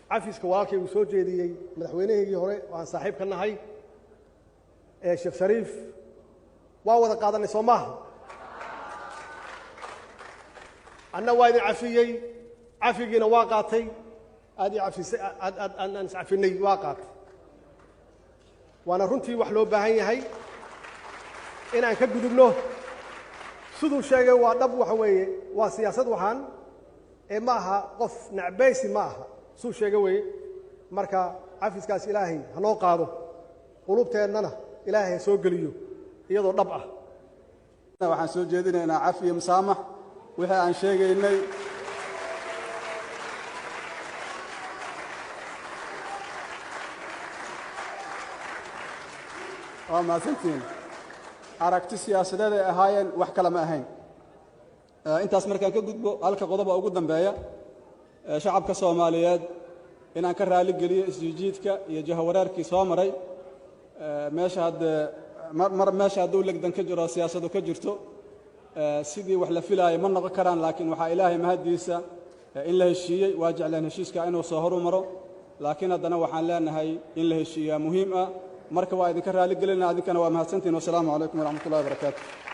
cafiska walaalkay uu soo jeediyey madaxweynaheygii hore oo aan saaxiib ka nahay Sheekh Shariif waa wada qaadanay Soomaaliya anna waa idin cafiyey cafigiina waa qaatay aadi cafisay aan cafinay waa qaatay waana runtii wax loo baahan yahay in aan ka gudubno siduu sheegay waa dhab waxa weeye waa siyaasad waxaan ma aha qof nacbaysi ma aha suu sheegay weeye marka cafiskaas ilaahay hanoo qaado qulubteennana ilaahay soo geliyo iyadoo dhab ah waxaan soo jeedinaynaa cafiyo musaamax wixii aan sheegaynay waa maasantiin aragti siyaasadeed ay ahaayeen wax kale ma ahayn intaas markaan ka gudbo halka qodob ugu dambeeya shacabka Soomaaliyeed inaan ka raali geliyo isjiidka iyo jahawareerkii soo maray meesha haduu legdan ka jiro siyaasadu ka jirto sidii wax la filaayay ma noqon karaan laakiin waxa ilaahay mahadiisa in la heshiiyay waa jeclaan heshiiska inuu soo horumaro laakiin haddana waxaan leenahay in la heshiiyaa muhiim ah marka waa idinka raali gelinaa idinkana waa mahadsantiin wassalaamu calaykum waraxmatullaahi wabarakaatuh